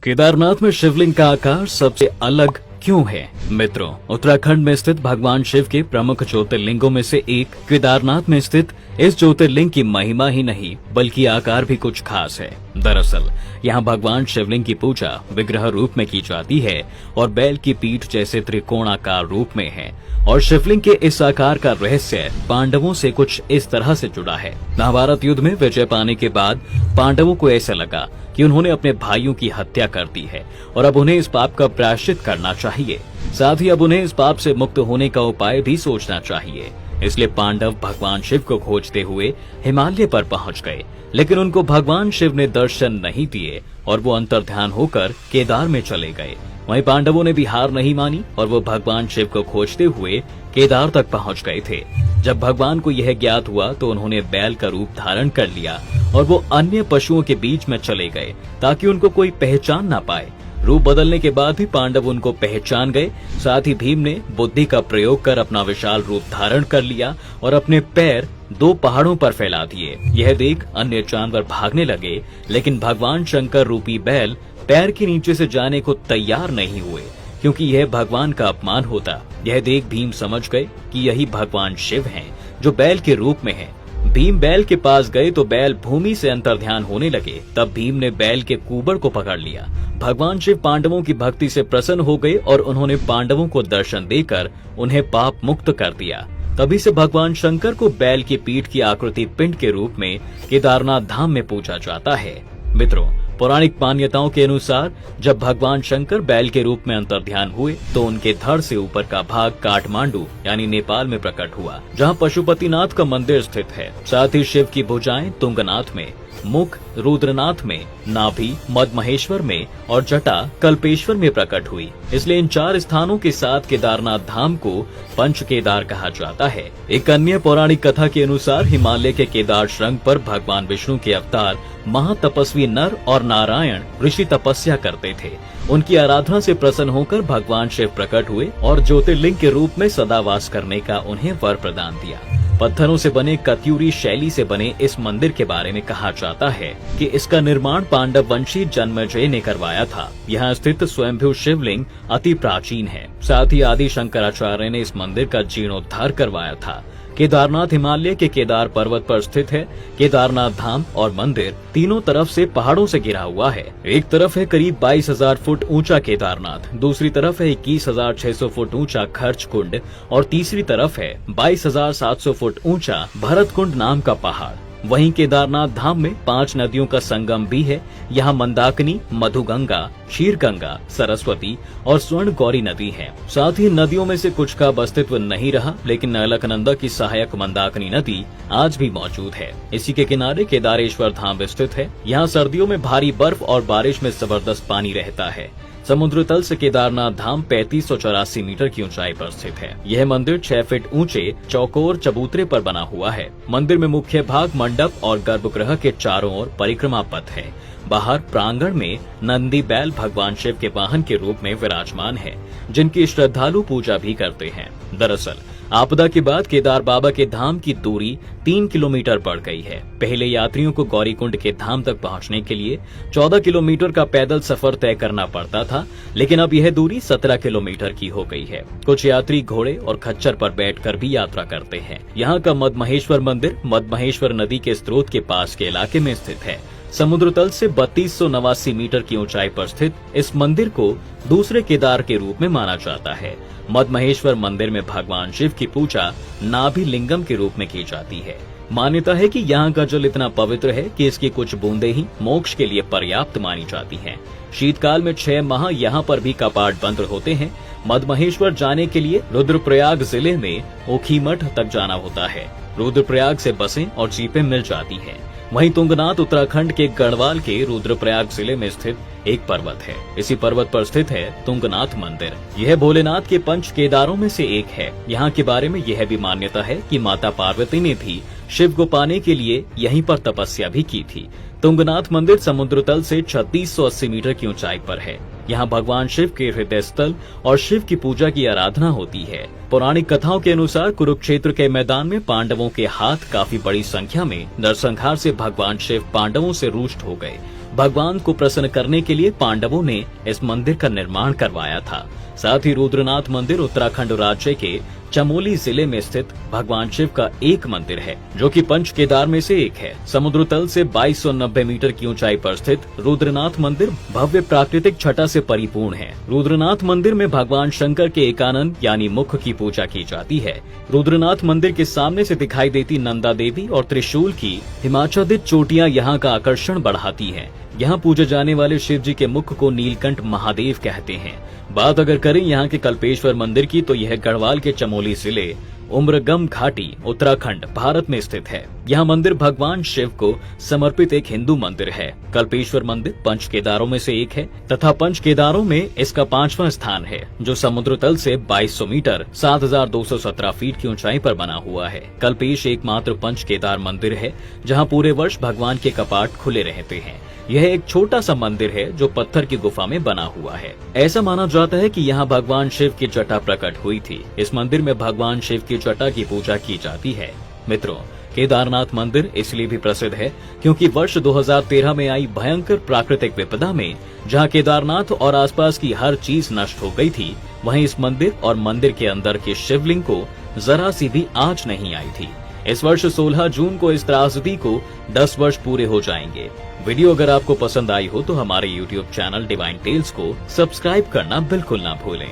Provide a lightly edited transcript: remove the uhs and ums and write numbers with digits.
केदारनाथ में शिवलिंग का आकार सबसे अलग क्यों है? मित्रों, उत्तराखंड में स्थित भगवान शिव के प्रमुख ज्योतिर्लिंगों में से एक केदारनाथ में स्थित इस ज्योतिर्लिंग की महिमा ही नहीं बल्कि आकार भी कुछ खास है। दरअसल यहाँ भगवान शिवलिंग की पूजा विग्रह रूप में की जाती है और बैल की पीठ जैसे त्रिकोणाकार रूप में है। और शिवलिंग के इस आकार का रहस्य पांडवों से कुछ इस तरह से जुड़ा है। महाभारत युद्ध में विजय पाने के बाद पांडवों को ऐसा लगा कि उन्होंने अपने भाइयों की हत्या कर दी है और अब उन्हें इस पाप का प्रायश्चित करना चाहिए। साथ ही अब उन्हें इस पाप से मुक्त होने का उपाय भी सोचना चाहिए। इसलिए पांडव भगवान शिव को खोजते हुए हिमालय पर पहुंच गए, लेकिन उनको भगवान शिव ने दर्शन नहीं दिए और वो अंतर्ध्यान होकर केदार में चले गए। वहीं पांडवों ने भी हार नहीं मानी और वो भगवान शिव को खोजते हुए केदार तक पहुंच गए थे। जब भगवान को यह ज्ञात हुआ तो उन्होंने बैल का रूप धारण कर लिया और वो अन्य पशुओं के बीच में चले गए ताकि उनको कोई पहचान ना पाए। रूप बदलने के बाद भी पांडव उनको पहचान गए। साथ ही भीम ने बुद्धि का प्रयोग कर अपना विशाल रूप धारण कर लिया और अपने पैर दो पहाड़ों पर फैला दिए। यह देख अन्य जानवर भागने लगे, लेकिन भगवान शंकर रूपी बैल पैर के नीचे से जाने को तैयार नहीं हुए, क्योंकि यह भगवान का अपमान होता। यह देख भीम समझ गए कि यही भगवान शिव हैं, जो बैल के रूप में हैं। भीम बैल के पास गए तो बैल भूमि से अंतर्ध्यान होने लगे। तब भीम ने बैल के कुबड़ को पकड़ लिया। भगवान शिव पांडवों की भक्ति से प्रसन्न हो गए और उन्होंने पांडवों को दर्शन देकर उन्हें पाप मुक्त कर दिया। तभी से भगवान शंकर को बैल की पीठ की आकृति पिंड के रूप में केदारनाथ धाम में पूजा जाता है। मित्रों, पौराणिक मान्यताओं के अनुसार जब भगवान शंकर बैल के रूप में अंतर्ध्यान हुए तो उनके धड़ से ऊपर का भाग काठमांडू यानी नेपाल में प्रकट हुआ, जहां पशुपतिनाथ का मंदिर स्थित है। साथ ही शिव की भुजाएं तुंगनाथ में, मुख रुद्रनाथ में, नाभि मदमहेश्वर में और जटा कल्पेश्वर में प्रकट हुई। इसलिए इन चार स्थानों के साथ केदारनाथ धाम को पंच केदार कहा जाता है। एक अन्य पौराणिक कथा के अनुसार हिमालय के केदार श्रृंग पर भगवान विष्णु के अवतार महातपस्वी नर और नारायण ऋषि तपस्या करते थे। उनकी आराधना से प्रसन्न होकर भगवान शिव प्रकट हुए और ज्योतिर्लिंग के रूप में सदा वास करने का उन्हें वर प्रदान दिया। पत्थरों से बने कत्यूरी शैली से बने इस मंदिर के बारे में कहा जाता है कि इसका निर्माण पांडव वंशी जन्मेजय ने करवाया था। यहाँ स्थित स्वयंभू शिवलिंग अति प्राचीन है। साथ ही आदि शंकराचार्य ने इस मंदिर का जीर्णोद्धार करवाया था। केदारनाथ हिमालय के केदार पर्वत पर स्थित है। केदारनाथ धाम और मंदिर तीनों तरफ से पहाड़ों से घिरा हुआ है। एक तरफ है करीब 22,000 फुट ऊंचा केदारनाथ, दूसरी तरफ है 21,600 फुट ऊंचा खर्च कुंड और तीसरी तरफ है 22,700 फुट ऊंचा भरत कुंड नाम का पहाड़। वहीं केदारनाथ धाम में 5 नदियों का संगम भी है। यहाँ मंदाकिनी, मधुगंगा, क्षीरगंगा, सरस्वती और स्वर्ण गौरी नदी है। साथ ही नदियों में से कुछ का अब अस्तित्व नहीं रहा, लेकिन अलकनंदा की सहायक मंदाकिनी नदी आज भी मौजूद है। इसी के किनारे केदारेश्वर धाम स्थित है। यहाँ सर्दियों में भारी बर्फ और बारिश में जबरदस्त पानी रहता है। समुद्र तल से केदारनाथ धाम 3584 मीटर की ऊंचाई पर स्थित है। यह मंदिर 6 फीट ऊंचे चौकोर चबूतरे पर बना हुआ है। मंदिर में मुख्य भाग मंडप और गर्भगृह के चारों ओर परिक्रमा पथ है। बाहर प्रांगण में नंदी बैल भगवान शिव के वाहन के रूप में विराजमान है, जिनकी श्रद्धालु पूजा भी करते हैं। दरअसल आपदा के बाद केदार बाबा के धाम की दूरी 3 किलोमीटर बढ़ गई है। पहले यात्रियों को गौरीकुंड के धाम तक पहुंचने के लिए 14 किलोमीटर का पैदल सफर तय करना पड़ता था, लेकिन अब यह दूरी 17 किलोमीटर की हो गई है। कुछ यात्री घोड़े और खच्चर पर बैठकर भी यात्रा करते हैं। यहाँ का मदमहेश्वर मंदिर मदमहेश्वर नदी के स्रोत के पास के इलाके में स्थित है। समुद्र तल से 3289 मीटर की ऊंचाई पर स्थित इस मंदिर को दूसरे केदार के रूप में माना जाता है। मदमहेश्वर मंदिर में भगवान शिव की पूजा नाभि लिंगम के रूप में की जाती है। मान्यता है कि यहाँ का जल इतना पवित्र है कि इसकी कुछ बूंदें ही मोक्ष के लिए पर्याप्त मानी जाती हैं। शीतकाल में 6 माह यहाँ पर भी कपाट बंद होते हैं। मदमहेश्वर जाने के लिए रुद्रप्रयाग जिले में ओखीमठ तक जाना होता है। रुद्रप्रयाग से बसें और जीपें मिल जाती हैं। वहीं तुंगनाथ उत्तराखंड के गढ़वाल के रुद्रप्रयाग जिले में स्थित एक पर्वत है। इसी पर्वत पर स्थित है तुंगनाथ मंदिर। यह भोलेनाथ के पंच केदारों में से एक है। यहाँ के बारे में यह भी मान्यता है कि माता पार्वती ने भी शिव को पाने के लिए यहीं पर तपस्या भी की थी। तुंगनाथ मंदिर समुद्र तल से 3680 मीटर की ऊंचाई पर है। यहाँ भगवान शिव के हृदय स्थल और शिव की पूजा की आराधना होती है। पौराणिक कथाओं के अनुसार कुरुक्षेत्र के मैदान में पांडवों के हाथ काफी बड़ी संख्या में नरसंहार से भगवान शिव पांडवों से रुष्ट हो गए। भगवान को प्रसन्न करने के लिए पांडवों ने इस मंदिर का निर्माण करवाया था। साथ ही रुद्रनाथ मंदिर उत्तराखंड राज्य के चमोली जिले में स्थित भगवान शिव का एक मंदिर है, जो कि पंच केदार में से एक है। समुद्र तल से 2290 मीटर की ऊंचाई पर स्थित रुद्रनाथ मंदिर भव्य प्राकृतिक छटा से परिपूर्ण है। रुद्रनाथ मंदिर में भगवान शंकर के एकानन यानी मुख की पूजा की जाती है। रुद्रनाथ मंदिर के सामने से दिखाई देती नंदा देवी और त्रिशूल की हिमाच्छादित चोटियां यहाँ का आकर्षण बढ़ाती हैं। यहाँ पूजे जाने वाले शिव जी के मुख को नीलकंठ महादेव कहते हैं। बात अगर करें यहाँ के कल्पेश्वर मंदिर की, तो यह गढ़वाल के चमोली जिले उम्रगम घाटी उत्तराखंड भारत में स्थित है। यह मंदिर भगवान शिव को समर्पित एक हिंदू मंदिर है। कल्पेश्वर मंदिर पंच केदारों में से एक है तथा पंच केदारों में इसका 5वां स्थान है, जो समुद्र तल से 2200 मीटर 7217 फीट की ऊंचाई पर बना हुआ है। कल्पेश एकमात्र पंच केदार मंदिर है जहाँ पूरे वर्ष भगवान के कपाट खुले रहते हैं। यह एक छोटा सा मंदिर है जो पत्थर की गुफा में बना हुआ है। ऐसा माना जाता है कि यहाँ भगवान शिव की जटा प्रकट हुई थी। इस मंदिर में भगवान शिव की जटा की पूजा की जाती है। मित्रों, केदारनाथ मंदिर इसलिए भी प्रसिद्ध है क्योंकि वर्ष 2013 में आई भयंकर प्राकृतिक विपदा में जहां केदारनाथ और आसपास की हर चीज नष्ट हो गई थी, वहीं इस मंदिर और मंदिर के अंदर के शिवलिंग को जरा सी भी आंच नहीं आई थी। इस वर्ष 16 जून को इस त्रासदी को 10 वर्ष पूरे हो जाएंगे। वीडियो अगर आपको पसंद आई हो तो हमारे YouTube चैनल डिवाइन टेल्स को सब्सक्राइब करना बिल्कुल ना भूलें।